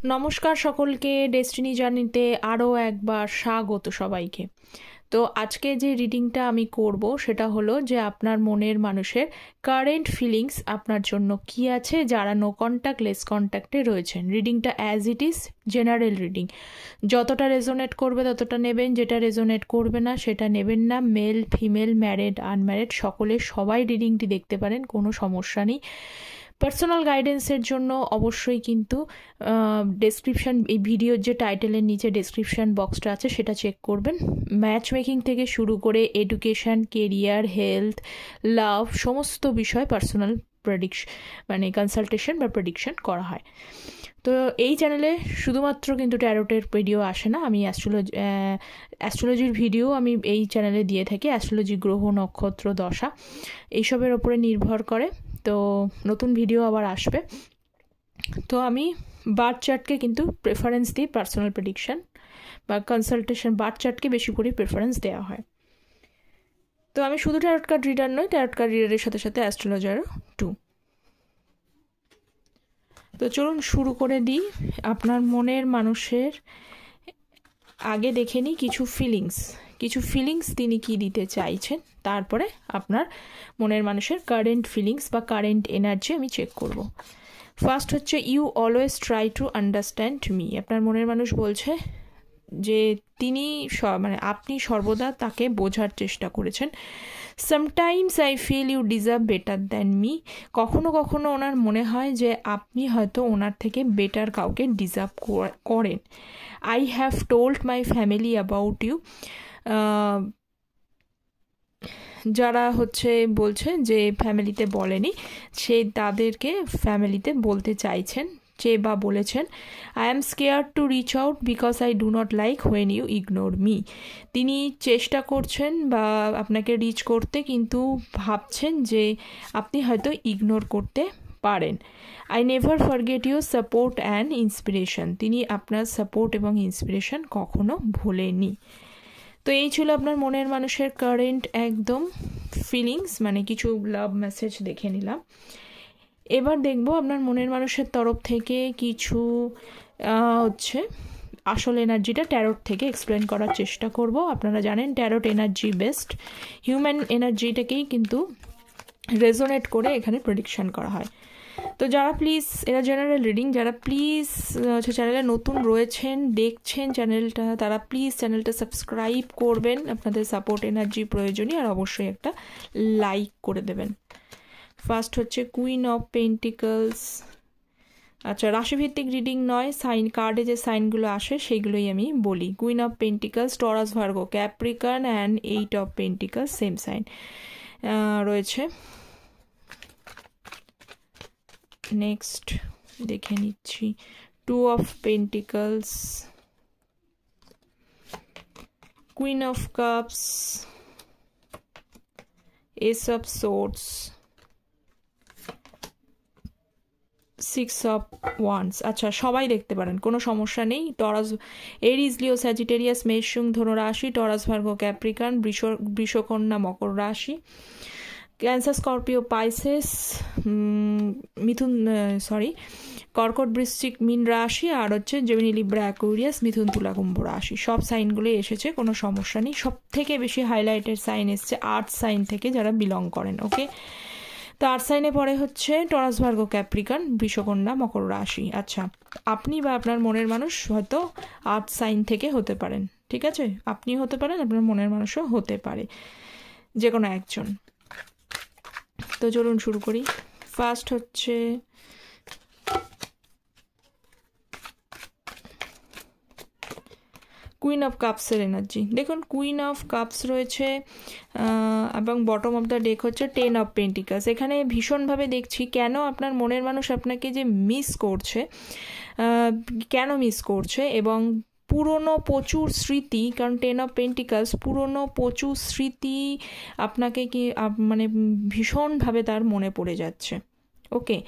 নমস্কার সকলকে, ডেস্টিনি জার্নিতে আরও একবার স্বাগত সবাইকে। তো আজকে যে রিডিংটা আমি করব সেটা হলো যে আপনার মনের মানুষের কারেন্ট ফিলিংস আপনার জন্য কি আছে যারা নো কন্ট্যাক্ট লেস কন্ট্যাক্টে রয়েছেন। রিডিংটা as it is general reading, যতটা রেজোনেট করবে ততটা নেবেন, যেটা রেজোনেট করবে না সেটা নেবেন না। মেল ফিমেল ম্যারিড আনম্যারিড সকলে সবাই রিডিংটি দেখতে পারেন, কোনো সমস্যা নেই। পার্সোনাল গাইডেন্সের জন্য অবশ্যই কিন্তু ডেসক্রিপশান, এই ভিডিওর যে টাইটেলের নিচে ডেসক্রিপশান বক্সটা আছে সেটা চেক করবেন। ম্যাচ মেকিং থেকে শুরু করে এডুকেশান, কেরিয়ার, হেলথ, লাভ সমস্ত বিষয় পার্সোনাল মানে কনসালটেশন বা প্রেডিকশন করা হয়। তো এই চ্যানেলে শুধুমাত্র কিন্তু ট্যারোটের ভিডিও আসে না, আমি অ্যাস্ট্রোলজির ভিডিও আমি এই চ্যানেলে দিয়ে থাকি। অ্যাস্ট্রোলজি, গ্রহ, নক্ষত্র, দশা এইসবের ওপরে নির্ভর করে। তো নতুন ভিডিও আবার আসবে। তো আমি বার্থ চার্টকে কিন্তু প্রেফারেন্স দিই, পার্সোনাল প্রেডিকশন বা কনসালটেশন বার্থ চার্টকে বেশি করে প্রেফারেন্স দেওয়া হয়। তো আমি শুধু ট্যারট কার্ড রিডার নই, ট্যারট কার্ড রিডারের সাথে সাথে অ্যাস্ট্রোলজারও টু। তো চলুন শুরু করে দিই। আপনার মনের মানুষের আগে দেখে নিই কিছু ফিলিংস তিনি কি দিতে চাইছেন, তারপরে আপনার মনের মানুষের কারেন্ট ফিলিংস বা কারেন্ট এনার্জি আমি চেক করব। ফার্স্ট হচ্ছে you always try to understand me. আপনার মনের মানুষ বলছে যে তিনি মানে আপনি সর্বদা তাকে বোঝার চেষ্টা করেছেন। Sometimes I feel you deserve better than me. কখনো কখনো ওনার মনে হয় যে আপনি হয়তো ওনার থেকে বেটার কাউকে ডিজার্ভ করেন। I have told my family about you. যারা বলছে যে ফ্যামিলিতে বলেনি, সে তাদেরকে ফ্যামিলিতে বলতে চাইছেন বা বলেছেন। I am scared to reach out because I do not like when you ignore me. তিনি চেষ্টা করছেন বা আপনাকে রিচ করতে, কিন্তু ভাবছেন যে আপনি হয়তো ইগনোর করতে পারেন। I never forget your support and inspiration. তিনি আপনার সাপোর্ট এবং ইন্সপিরেশন কখনো ভোলেনি। তো এই ছিল আপনার মনের মানুষের কারেন্ট একদম ফিলিংস, মানে কিছু লাভ মেসেজ দেখে নিলাম। এবার দেখব আপনার মনের মানুষের তরফ থেকে কিছু আসল এনার্জিটা ট্যারোট থেকে এক্সপ্লেন করার চেষ্টা করব। আপনারা জানেন ট্যারোট এনার্জি বেস্ট, হিউম্যান এনার্জিটাকেই কিন্তু রেজোনেট করে এখানে প্রেডিকশন করা হয়। তো যারা প্লিজ, এরা জেনারেল রিডিং, যারা প্লিজ চ্যানেলে নতুন রয়েছেন, দেখছেন চ্যানেলটা, তারা প্লিজ চ্যানেলটা সাবস্ক্রাইব করবেন। আপনাদের সাপোর্ট এনার্জি প্রয়োজনীয়, আর অবশ্যই একটা লাইক করে দেবেন। ফার্স্ট হচ্ছে কুইন অফ পেন্টিকলস। আচ্ছা, রাশিভিত্তিক রিডিং নয়, সাইন কার্ডে যে সাইনগুলো আসে সেইগুলোই আমি বলি। Queen of Pentacles, Taurus, Virgo, Capricorn and 8 of Pentacles same sign রয়েছে। নেক্সট দেখে নিচ্ছি 2 of Pentacles, Queen of Cups, Ace of Swords, 6 of Wands. আচ্ছা, সবাই দেখতে পারেন, কোনো সমস্যা নেই। টরাস, এরিজ, লিও, স্যাজিটেরিয়াস, মেষ, সিংহ, ধনু রাশি, টরাস, ভার্গো, ক্যাপ্রিকন, বৃষকন্যা, মকর রাশি, ক্যান্সার, স্করপিও, পাইসেস, কর্কট, বৃশ্চিক, মীন রাশি, আর হচ্ছে জেমিনি, লিব্রা, অ্যাকুয়ারিয়াস, মিথুন, তুলা, কুম্ভ রাশি। সব সাইনগুলোই এসেছে, কোনো সমস্যা নেই। সব থেকে বেশি হাইলাইটেড সাইন এসছে আর্থ সাইন থেকে যারা বিলং করেন। ওকে, তো আর্থ সাইনে পরে হচ্ছে টরাস, ভার্গো, ক্যাপ্রিকন, বৃষকন্যা, মকর রাশি। আচ্ছা, আপনি বা আপনার মনের মানুষ হয়তো আর্থ সাইন থেকে হতে পারেন, ঠিক আছে? আপনি হতে পারেন, আপনার মনের মানুষও হতে পারে, যে কোনো একজন। তো চলুন শুরু করি। ফার্স্ট হচ্ছে কুইন অফ কাপসের এনার্জি। দেখুন, কুইন অফ কাপস রয়েছে এবং বটম অফ দ্য ডেক হচ্ছে 10 অফ পেন্টিকলস। এখানে ভীষণভাবে দেখছি কেন আপনার মনের মানুষ আপনাকে যে মিস করছে, এবং পুরনো প্রচুর স্মৃতি, কারণ 10 অফ পেন্টিকলস পুরনো প্রচুর স্মৃতি আপনাকে মানে ভীষণভাবে তার মনে পড়ে যাচ্ছে। ওকে,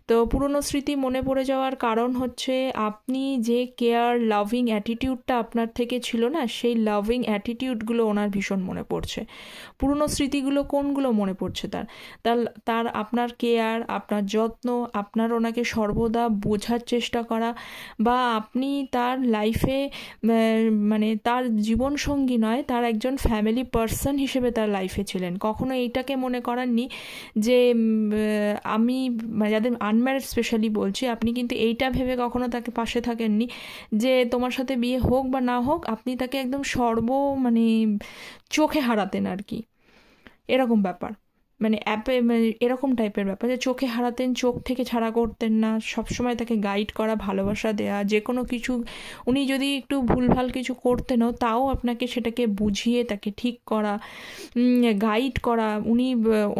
তো পুরনো স্মৃতি মনে পড়ে যাওয়ার কারণ হচ্ছে আপনি যে কেয়ার লাভিং অ্যাটিটিউডটা আপনার থেকে ছিল না, সেই লাভিং অ্যাটিটিউডগুলো ওনার ভীষণ মনে পড়ছে। পুরনো স্মৃতিগুলো কোনগুলো মনে পড়ছে তার তার তার আপনার কেয়ার, আপনার যত্ন, আপনার ওনাকে সর্বদা বোঝার চেষ্টা করা, বা আপনি তার লাইফে মানে তার জীবনসঙ্গী নয়, তার একজন ফ্যামিলি পার্সন হিসেবে তার লাইফে ছিলেন। কখনো এইটাকে মনে করাননি যে আমি, মানে যাদের আনম্যারিড স্পেশালি বলছি, আপনি কিন্তু এইটা ভেবে কখনো তাকে পাশে থাকেননি যে তোমার সাথে বিয়ে হোক বা না হোক আপনি তাকে একদম মানে চোখে হারাতেন আর কি, এরকম ব্যাপার। মানে মানে এরকম টাইপের ব্যাপার যে চোখে হারাতেন, চোখ থেকে ছাড়া করতেন না, সবসময় তাকে গাইড করা, ভালোবাসা দেয়া, যে কোনো কিছু উনি যদি একটু ভুলভাল কিছু করতেনও তাও আপনাকে সেটাকে বুঝিয়ে তাকে ঠিক করা, গাইড করা, উনি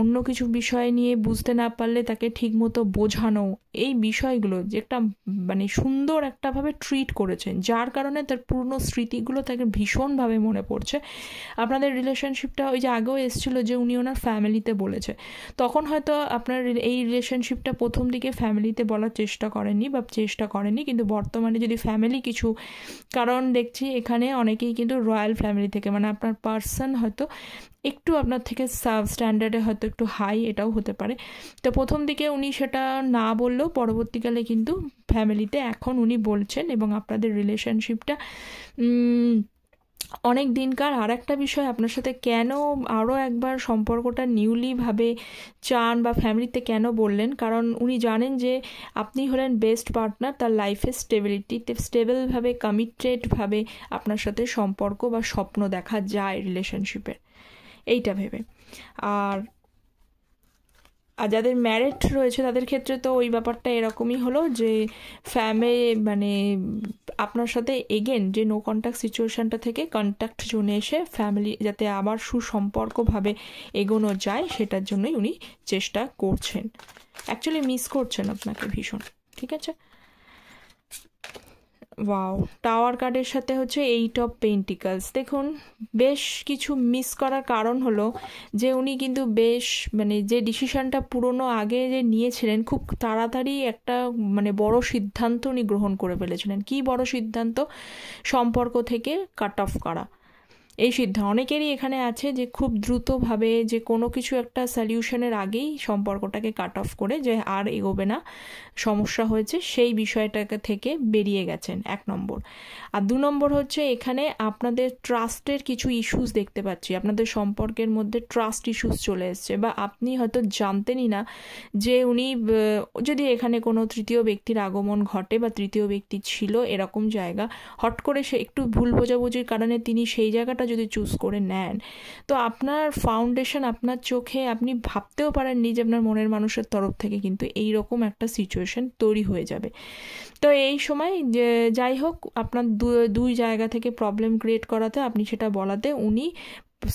অন্য কিছু বিষয় নিয়ে বুঝতে না পারলে তাকে ঠিকমতো বোঝানো, এই বিষয়গুলো যে একটা মানে সুন্দর একটাভাবে ট্রিট করেছেন, যার কারণে তার পুরনো স্মৃতিগুলো তাকে ভীষণভাবে মনে পড়ছে। আপনাদের রিলেশনশিপটা ওই যে আগেও এসেছিলো যে উনি ওনার ফ্যামিলিতে বলেছে, তখন হয়তো আপনার এই রিলেশনশিপটা প্রথম দিকে ফ্যামিলিতে বলার চেষ্টা করেননি, কিন্তু বর্তমানে যদি ফ্যামিলি কিছু কারণ দেখছি এখানে অনেকেই কিন্তু রয়্যাল ফ্যামিলি থেকে, মানে আপনার পার্সন হয়তো একটু আপনার থেকে স্ট্যান্ডার্ডে হয়তো একটু হাই, এটাও হতে পারে। তো প্রথম দিকে উনি সেটা না বললেও পরবর্তীকালে কিন্তু ফ্যামিলিতে এখন উনি বলছেন, এবং আপনাদের রিলেশনশিপটা অনেক দিনকার। আর একটা বিষয়, আপনার সাথে কেন আরও একবার সম্পর্কটা নিউলিভাবে চান বা ফ্যামিলিতে কেন বললেন, কারণ উনি জানেন যে আপনি হলেন বেস্ট পার্টনার, তার লাইফে স্টেবলভাবে কমিটেডভাবে আপনার সাথে সম্পর্ক বা স্বপ্ন দেখা যায় রিলেশনশিপের, এইটা ভেবে। আর যাদের ম্যারিড রয়েছে তাদের ক্ষেত্রে তো ওই ব্যাপারটা এরকমই হলো যে মানে আপনার সাথে এগেন যে নো কন্ট্যাক্ট সিচুয়েশানটা থেকে কন্ট্যাক্ট জোনে এসে ফ্যামিলি যাতে আবার সুসম্পর্কভাবে এগোনো যায়, সেটার জন্যই উনি চেষ্টা করছেন, অ্যাকচুয়ালি মিস করছেন আপনাকে ভীষণ। ঠিক আছে, ওয়াও, টাওয়ার কার্ডের সাথে হচ্ছে 8 অফ পেন্টিকলস। দেখুন, বেশ কিছু মিস করার কারণ হলো যে উনি কিন্তু বেশ মানে যে ডিসিশনটা পুরনো আগে যে নিয়েছিলেন, খুব তাড়াতাড়ি একটা মানে বড় সিদ্ধান্ত উনি গ্রহণ করে ফেলেছিলেন। কি বড় সিদ্ধান্ত? সম্পর্ক থেকে কাট অফ করা। এই সিদ্ধান্ত অনেকেরই এখানে আছে যে খুব দ্রুতভাবে যে কোনো কিছু একটা সলিউশনের আগেই সম্পর্কটাকে কাট অফ করে যে আর এগোবে না, সমস্যা হয়েছে, সেই বিষয়টাকে থেকে বেরিয়ে গেছেন, 1 নম্বর। আর 2 নম্বর হচ্ছে এখানে আপনাদের ট্রাস্টের কিছু ইস্যুস দেখতে পাচ্ছি, আপনাদের সম্পর্কের মধ্যে ট্রাস্ট ইস্যুস চলে এসছে, বা আপনি হয়তো জানতেনই না যে উনি, যদি এখানে কোনো তৃতীয় ব্যক্তির আগমন ঘটে বা তৃতীয় ব্যক্তি ছিল এরকম জায়গা, হট করে সে একটু ভুল বোঝাবুঝির কারণে তিনি সেই জায়গাটা যদি চুজ করে নেন, তো আপনার ফাউন্ডেশন, আপনার চোখে আপনি ভাবতেও পারেননি যে আপনার মনের মানুষের তরফ থেকে কিন্তু এইরকম একটা সিচুয়েশন তৈরি হয়ে যাবে। তো এই সময় যাই হোক, আপনার দুই জায়গা থেকে প্রবলেম ক্রিয়েট করাতে, আপনি সেটা বলাতে উনি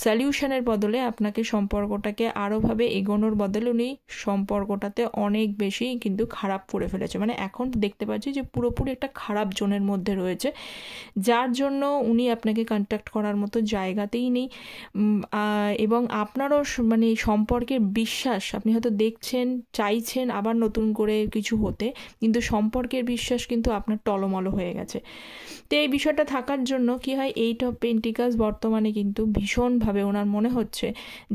সলিউশনের বদলে আপনাকে সম্পর্কটাকে আরোভাবে এগোনোর বদলে উনি সম্পর্কটাতে অনেক বেশি কিন্তু খারাপ করে ফেলেছে। মানে এখন দেখতে পাচ্ছি যে পুরোপুরি একটা খারাপ জোনের মধ্যে রয়েছে, যার জন্য উনি আপনাকে কন্ট্যাক্ট করার মতো জায়গাতেই নেই। এবং আপনারও মানে সম্পর্কের বিশ্বাস, আপনি হয়তো দেখছেন, চাইছেন আবার নতুন করে কিছু হতে, কিন্তু সম্পর্কের বিশ্বাস কিন্তু আপনার টলমলো হয়ে গেছে। তো এই বিষয়টা থাকার জন্য কি হয়, 8 অফ পেন্টিকলস বর্তমানে কিন্তু ভীষণভাবে ওনার মনে হচ্ছে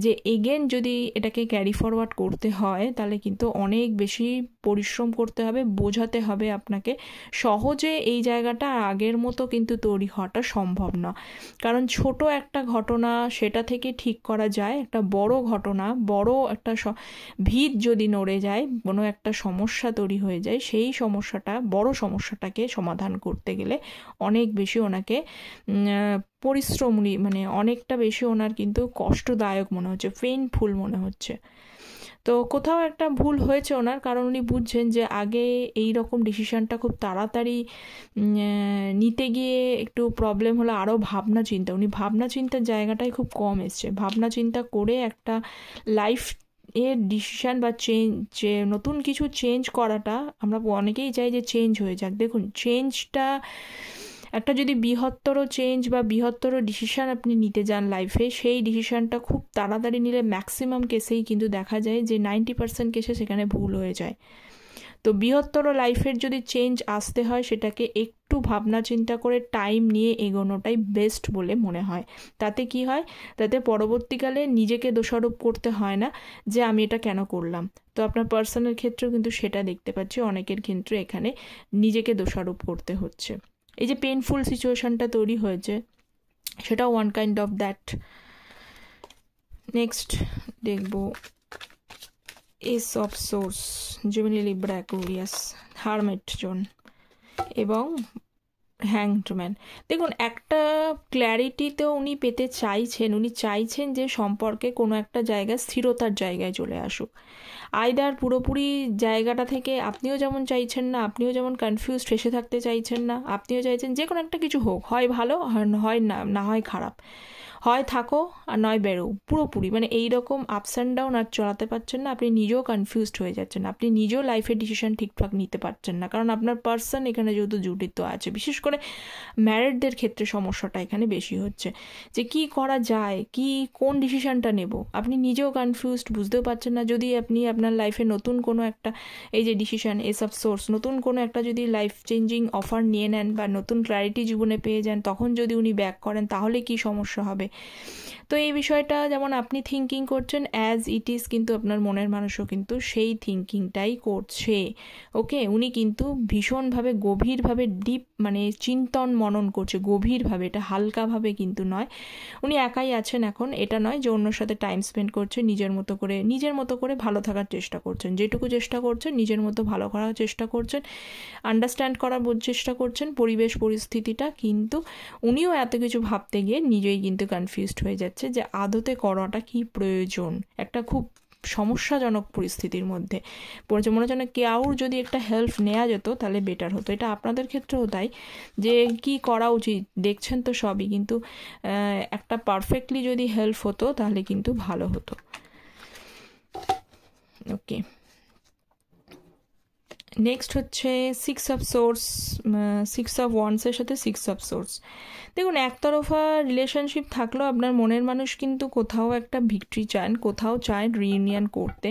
যে এগেন যদি এটাকে ক্যারি ফরওয়ার্ড করতে হয় তাহলে কিন্তু অনেক বেশি পরিশ্রম করতে হবে, বোঝাতে হবে আপনাকে। সহজে এই জায়গাটা আগের মতো কিন্তু তৈরি হওয়াটা সম্ভব না, কারণ ছোট একটা ঘটনা সেটা থেকে ঠিক করা যায়, একটা বড় ঘটনা, বড় একটা ভিত যদি নড়ে যায়, কোনো একটা সমস্যা তৈরি হয়ে যায়, সেই সমস্যাটা, বড় সমস্যাটাকে সমাধান করতে গেলে অনেক বেশি ওনাকে পরিশ্রম, মানে অনেকটা বেশি ওনার কিন্তু কষ্টদায়ক মনে হচ্ছে, পেইনফুল মনে হচ্ছে। তো কোথাও একটা ভুল হয়েছে ওনার, কারণ উনি বুঝছেন যে আগে এই রকম ডিসিশনটা খুব তাড়াতাড়ি নিতে গিয়ে একটু প্রবলেম হলো, আরও ভাবনা চিন্তা, উনি ভাবনা চিন্তার জায়গাটাই খুব কম এসছে। ভাবনা চিন্তা করে একটা লাইফ এর ডিসিশান বা যে নতুন কিছু চেঞ্জ করাটা, আমরা অনেকেই চাই যে চেঞ্জ হয়ে যাক। দেখুন, চেঞ্জটা একটা যদি বৃহত্তর চেঞ্জ বা বৃহত্তর ডিসিশান আপনি নিতে যান লাইফে, সেই ডিসিশানটা খুব তাড়াতাড়ি নিলে ম্যাক্সিমাম কেসেই কিন্তু দেখা যায় যে 90% কেসে সেখানে ভুল হয়ে যায়। তো বৃহত্তর লাইফের যদি চেঞ্জ আসতে হয় সেটাকে একটু ভাবনা চিন্তা করে টাইম নিয়ে এগোনোটাই বেস্ট বলে মনে হয়। তাতে কি হয়, তাতে পরবর্তীকালে নিজেকে দোষারোপ করতে হয় না যে আমি এটা কেন করলাম। তো আপনার পার্সোনাল ক্ষেত্রেও কিন্তু সেটা দেখতে পাচ্ছি, অনেকের ক্ষেত্রে এখানে নিজেকে দোষারোপ করতে হচ্ছে। এই যে পেনফুল সিচুয়েশনটা তৈরি হয়েছে, সেটাও one kind of that. Next দেখব ace of swords, Gemini, Libra, Aquarius, hermit zone এবং হ্যাংড ম্যান। দেখুন, একটা ক্ল্যারিটি তো উনি পেতে চাইছেন, উনি চাইছেন যে সম্পর্কে কোনো একটা জায়গায় স্থিরতার জায়গায় চলে আসুক। আইদার পুরোপুরি জায়গাটা থেকে আপনিও যেমন চাইছেন না, আপনিও যেমন কনফিউজড ফেসে থাকতে চাইছেন না, আপনিও চাইছেন যে কোনো একটা কিছু হোক, হয় ভালো হয় না হয় খারাপ, হয় থাকো আর নয় বেরো পুরোপুরি, মানে এইরকম আপস অ্যান্ড ডাউন আর চলাতে পারছেন না। আপনি নিজেও কনফিউজড হয়ে যাচ্ছেন, আপনি নিজেও লাইফের ডিসিশন ঠিকঠাক নিতে পারছেন না, কারণ আপনার পার্সন এখানে যেহেতু জড়িত আছে। বিশেষ করে ম্যারিডদের ক্ষেত্রে সমস্যাটা এখানে বেশি হচ্ছে, যে কি করা যায়, কোন ডিসিশনটা নেব, আপনি নিজেও কনফিউজড, বুঝতেও পারছেন না। যদি আপনি আপনার লাইফে নতুন কোনো একটা, এই যে ডিসিশন এস অফ সোর্স, নতুন কোনো একটা যদি লাইফ চেঞ্জিং অফার নিয়ে নেন বা নতুন ক্ল্যারিটি জীবনে পেয়ে যান, তখন যদি উনি ব্যাক করেন তাহলে কি সমস্যা হবে। তো এই বিষয়টা যেমন আপনি থিঙ্কিং করছেন অ্যাজ ইট ইজ, কিন্তু আপনার মনের মানুষও কিন্তু সেই থিঙ্কিংটাই করছে। ওকে, উনি কিন্তু ভীষণভাবে গভীরভাবে ডিপ, মানে চিন্তন মনন করছে গভীরভাবে, এটা হালকাভাবে কিন্তু নয়। উনি একাই আছেন এখন, এটা নয় যে অন্যর সাথে টাইম স্পেন্ড করছে, নিজের মতো করে ভালো থাকার চেষ্টা করছেন, যেটুকু চেষ্টা করছেন নিজের মতো ভালো করার চেষ্টা করছেন, আন্ডারস্ট্যান্ড করার চেষ্টা করছেন পরিবেশ পরিস্থিতিটা। কিন্তু উনিও এত কিছু ভাবতে গিয়ে নিজেই কিন্তু কনফিউজড হয়ে যাচ্ছে যে আদতে করাটা কি প্রয়োজন। একটা খুব সমস্যাজনক পরিস্থিতির মধ্যে পড়েছে, মনে হচ্ছে না কেউর যদি একটা হেল্প নেওয়া যেত তাহলে বেটার হতো। এটা আপনাদের ক্ষেত্রেও তাই, যে কি করা উচিত দেখছেন তো সবই, কিন্তু একটা পারফেক্টলি যদি হেল্প হতো তাহলে কিন্তু ভালো হতো। ওকে, নেক্সট হচ্ছে সিক্স অফ ওয়ান্ডসের সাথে সিক্স অফ সোর্স। দেখুন, একতরফা রিলেশনশিপ থাকলেও আপনার মনের মানুষ কিন্তু কোথাও একটা ভিক্টরি চান, কোথাও চায় রিইউনিয়ন করতে।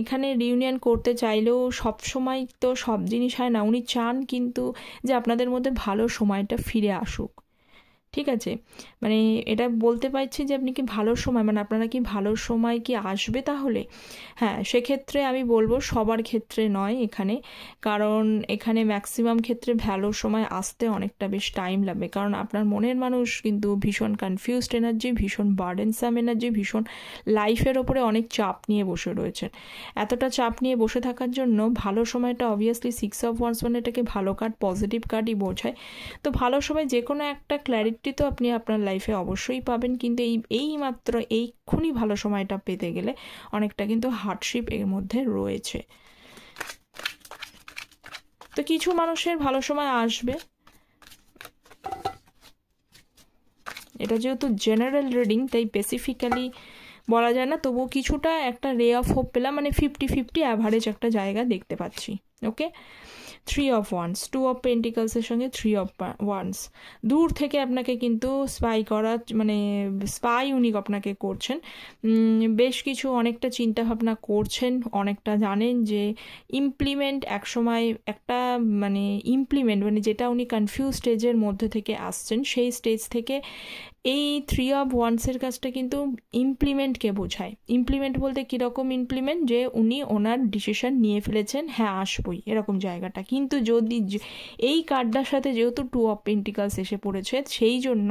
এখানে রিইউনিয়ন করতে চাইলেও সব সময় তো সব জিনিস হয় না, উনি চান কিন্তু যে আপনাদের মধ্যে ভালো সময়টা ফিরে আসুক। ঠিক আছে, মানে এটা বলতে পারছি যে আপনি কি ভালো সময়, মানে আপনারা কি ভালো সময় কি আসবে তাহলে। হ্যাঁ, সেক্ষেত্রে আমি বলবো সবার ক্ষেত্রে নয় এখানে, কারণ এখানে ম্যাক্সিমাম ক্ষেত্রে ভালো সময় আসতে অনেকটা বেশ টাইম লাগবে, কারণ আপনার মনের মানুষ কিন্তু ভীষণ কনফিউজড এনার্জি, ভীষণ বার্ডেনসাম এনার্জি, ভীষণ লাইফের ওপরে অনেক চাপ নিয়ে বসে রয়েছেন। এতটা চাপ নিয়ে বসে থাকার জন্য ভালো সময়টা অবভিয়াসলি সিক্স অফ ওয়ান্ডস মানে এটাকে ভালো কার্ড, পজিটিভ কার্ডই বোঝায়। তো ভালো সময় যে কোনো একটা ক্ল্যারিটি তো আপনি আপনার লাইফে অবশ্যই পাবেন, কিন্তু এইমাত্র এইক্ষুনি ভালো সময়টা পেতে গেলে অনেকটা কিন্তু হার্ডশিপ এর মধ্যে রয়েছে। তো কিছু মানুষের ভালো সময় আসবে, এটা যেহেতু জেনারেল রিডিং তাই স্পেসিফিক্যালি বলা যায় না, তবুও কিছুটা একটা রে অফ হোপ পেলাম, মানে 50-50 অ্যাভারেজ একটা জায়গা দেখতে পাচ্ছি। Okay, three of wands, two of পেন্টিকলসের সঙ্গে থ্রি অফ ওয়ান্স। দূর থেকে আপনাকে কিন্তু স্পাই উনি আপনাকে করছেন, বেশ কিছু অনেকটা চিন্তাভাবনা করছেন, অনেকটা জানেন যে ইমপ্লিমেন্ট একসময় একটা ইমপ্লিমেন্ট যেটা উনি কনফিউজ স্টেজের মধ্যে থেকে আসছেন, সেই স্টেজ থেকে এই থ্রি অফ ওয়ান্সের কাজটা কিন্তু ইমপ্লিমেন্টকে বোঝায়। ইমপ্লিমেন্ট বলতে কীরকম ইমপ্লিমেন্ট, যে উনি ওনার ডিসিশন নিয়ে ফেলেছেন, হ্যাঁ আসবই এরকম জায়গাটা। কিন্তু যদি এই কার্ডটার সাথে যেহেতু টু অফ পেন্টিকলস এসে পড়েছে, সেই জন্য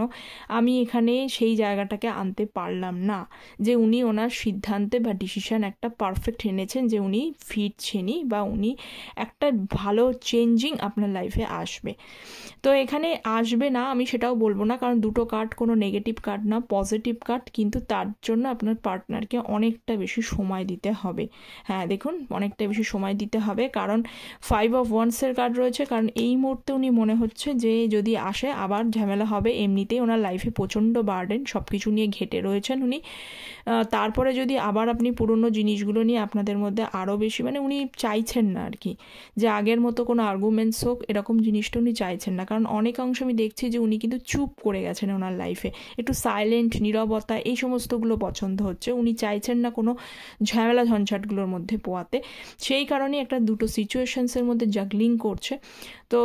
আমি এখানে সেই জায়গাটাকে আনতে পারলাম না যে উনি ওনার সিদ্ধান্তে বা ডিসিশন একটা পারফেক্ট এনেছেন, যে উনি ফিরছেনই বা উনি একটা ভালো চেঞ্জিং আপনার লাইফে আসবে। তো এখানে আসবে না আমি সেটাও বলবো না, কারণ দুটো কার্ড কোনো নেগেটিভ কার্ড না, পজিটিভ কার্ড, কিন্তু তার জন্য আপনার পার্টনারকে অনেকটা বেশি সময় দিতে হবে। হ্যাঁ দেখুন, অনেকটা বেশি সময় দিতে হবে, কারণ 5 অফ ওয়ান্সের কার্ড রয়েছে। কারণ এই মুহূর্তে উনি মনে হচ্ছে যে যদি আসে আবার ঝামেলা হবে। এমনিতেই ওনার লাইফে প্রচণ্ড বার্ডেন, সব কিছু নিয়ে ঘেটে রয়েছেন উনি। তারপরে যদি আবার আপনি পুরনো জিনিসগুলো নিয়ে আপনাদের মধ্যে আরও বেশি, মানে উনি চাইছেন না আর কি যে আগের মতো কোনো আর্গুমেন্টস হোক, এরকম জিনিসটা উনি চাইছেন না। কারণ অনেক অংশ আমি দেখছি যে উনি কিন্তু চুপ করে গেছেন ওনার লাইফে, একটু সাইলেন্ট, নীরবতা, এই সমস্তগুলো পছন্দ হচ্ছে। উনি চাইছেন না কোনো ঝামেলা ঝঞ্ঝাটগুলোর মধ্যে পোয়াতে, সেই কারণে একটা দুটো সিচুয়েশনসের মধ্যে জাগলিং করছে। তো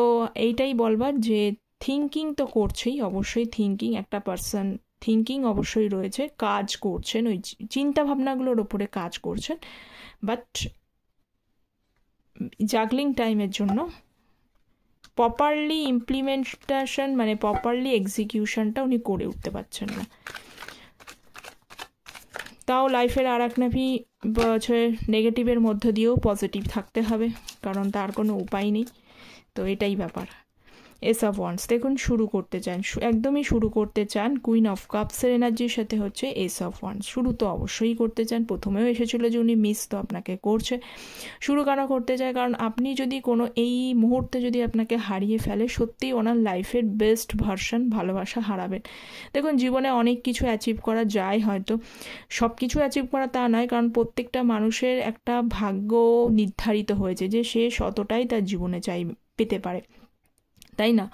এইটাই বলবার যে থিঙ্কিং তো করছেই, অবশ্যই থিঙ্কিং, একটা পার্সন থিঙ্কিং অবশ্যই রয়েছে, কাজ করছেন, ওই চিন্তা ভাবনাগুলোর ওপরে কাজ করছেন, বাট জাগলিং টাইমের জন্য প্রপারলি ইমপ্লিমেন্টেশন, মানে প্রপারলি এক্সিকিউশনটা উনি করে উঠতে পারছেন না। তাও লাইফের আর এক নাভি নেগেটিভের মধ্য দিয়েও পজিটিভ থাকতে হবে, কারণ তার কোনো উপায় নেই। তো এটাই ব্যাপার। এস অফ ওয়ান্স দেখুন, শুরু করতে চান, একদমই শুরু করতে চান। কুইন অফ কাপসের এনার্জির সাথে হচ্ছে এস অফ ওয়ান্স। শুরু তো অবশ্যই করতে চান, প্রথমেও এসেছিল যে উনি মিস তো আপনাকে করছে। শুরু কেন করতে চায়? কারণ আপনি যদি কোনো এই মুহূর্তে যদি আপনাকে হারিয়ে ফেলে, সত্যিই ওনার লাইফের বেস্ট ভার্সন ভালোবাসা হারাবেন। দেখুন, জীবনে অনেক কিছু অ্যাচিভ করা যায়, হয়তো সব কিছু অ্যাচিভ করা তা নয়, কারণ প্রত্যেকটা মানুষের একটা ভাগ্য নির্ধারিত হয়েছে যে সে শতটাই তার জীবনে পেতে পারে, তাই না?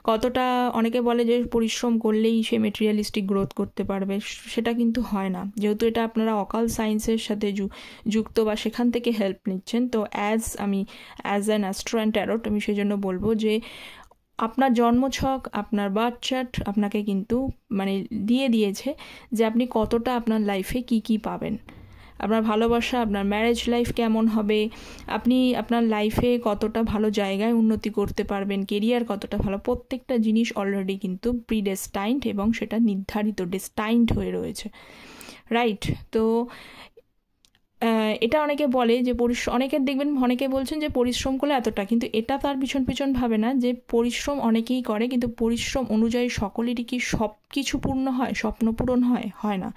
কতটা, অনেকে বলে যে পরিশ্রম করলেই সে মেটেরিয়ালিস্টিক গ্রোথ করতে পারবে, সেটা কিন্তু হয় না। যেহেতু এটা আপনারা অকাল সায়েন্সের সাথে যুক্ত বা সেখান থেকে হেল্প নিচ্ছেন, তো as an astro and tarot আমি সেই জন্য বলবো যে আপনার জন্মছক, আপনার বার্থ চার্ট আপনাকে কিন্তু মানে দিয়ে দিয়েছে যে আপনি কতটা আপনার লাইফে কি পাবেন। আপনার ভালোবাসা, আপনার ম্যারেজ লাইফ কেমন হবে, আপনি আপনার লাইফে কতটা ভালো জায়গায় উন্নতি করতে পারবেন, কেরিয়ার কতটা ভালো, প্রত্যেকটা জিনিস অলরেডি কিন্তু প্রিডেস্টাইন্ড এবং সেটা নির্ধারিত, ডেস্টাইন্ড হয়ে রয়েছে, রাইট? তো এটা অনেকে বলে যে অনেকের দেখবেন, অনেকে বলছেন যে পরিশ্রম করলে এতটা, কিন্তু এটা তার পিছন ভাবে না যে পরিশ্রম অনেকেই করে, কিন্তু পরিশ্রম অনুযায়ী সকলেরই কি সব কিছু পূর্ণ হয়, স্বপ্ন পূরণ হয় না।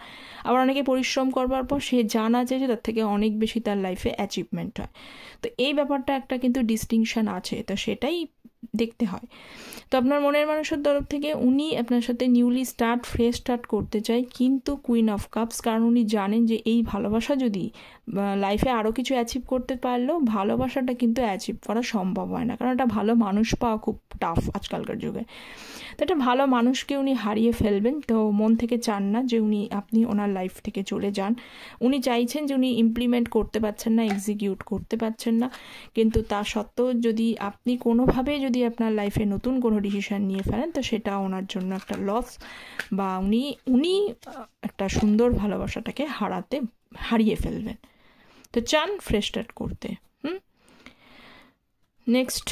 আবার অনেকে পরিশ্রম করবার পর সে জানা যায় যে তার থেকে অনেক বেশি তার লাইফে অ্যাচিভমেন্ট হয়। তো এই ব্যাপারটা একটা কিন্তু ডিস্টিংশন আছে, তো সেটাই দেখতে হয়। তো আপনার মনের মানুষের তরফ থেকে উনি আপনার সাথে নিউলি ফ্রেশ স্টার্ট করতে চায়, কিন্তু কুইন অফ কাপস, কারণ উনি জানেন যে এই ভালোবাসা যদি লাইফে আরও কিছু অ্যাচিভ করতে পারলেও ভালোবাসাটা কিন্তু অ্যাচিভ করা সম্ভব হয় না, কারণ একটা ভালো মানুষ পাওয়া খুব টাফ আজকালকার যুগে। তো একটা ভালো মানুষকে উনি হারিয়ে ফেলবেন, তো মন থেকে চান না যে আপনি ওনার লাইফ থেকে চলে যান। উনি চাইছেন যে উনি ইমপ্লিমেন্ট করতে পারছেন না, এক্সিকিউট করতে পারছেন না, কিন্তু তা সত্ত্বেও যদি আপনি কোনোভাবে যদি আপনার লাইফে নতুন কোনো ডিসিশন নিয়ে ফেলেন, তো সেটা ওনার জন্য একটা লস, বা উনি একটা সুন্দর ভালোবাসাটাকে হারিয়ে ফেলবেন। তো চান ফ্রেশ স্টার্ট করতে। নেক্সট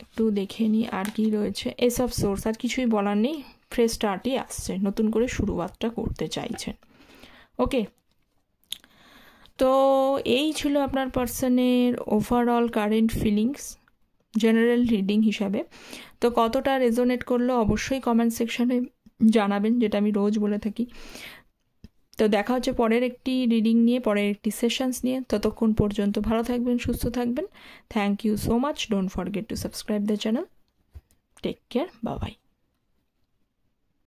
একটু দেখে নিই আর কি রয়েছে। এস অফ সোর্স, আর কিছুই বলার নেই, ফ্রেশ স্টার্টই আসছে, নতুন করে শুরুয়াতটা করতে চাইছেন। ওকে, তো এই ছিল আপনার পার্সনের overall current feelings general reading হিসাবে। তো কতটা রেজোনেট করলো অবশ্যই কমেন্ট সেকশনে জানাবেন, যেটা আমি রোজ বলে থাকি। তো দেখা হচ্ছে পরের একটি রিডিং নিয়ে, পরের একটি সেশনস নিয়ে। ততক্ষণ পর্যন্ত ভালো থাকবেন, সুস্থ থাকবেন। Thank you so much. Don't forget to subscribe the channel. Take care, bye by.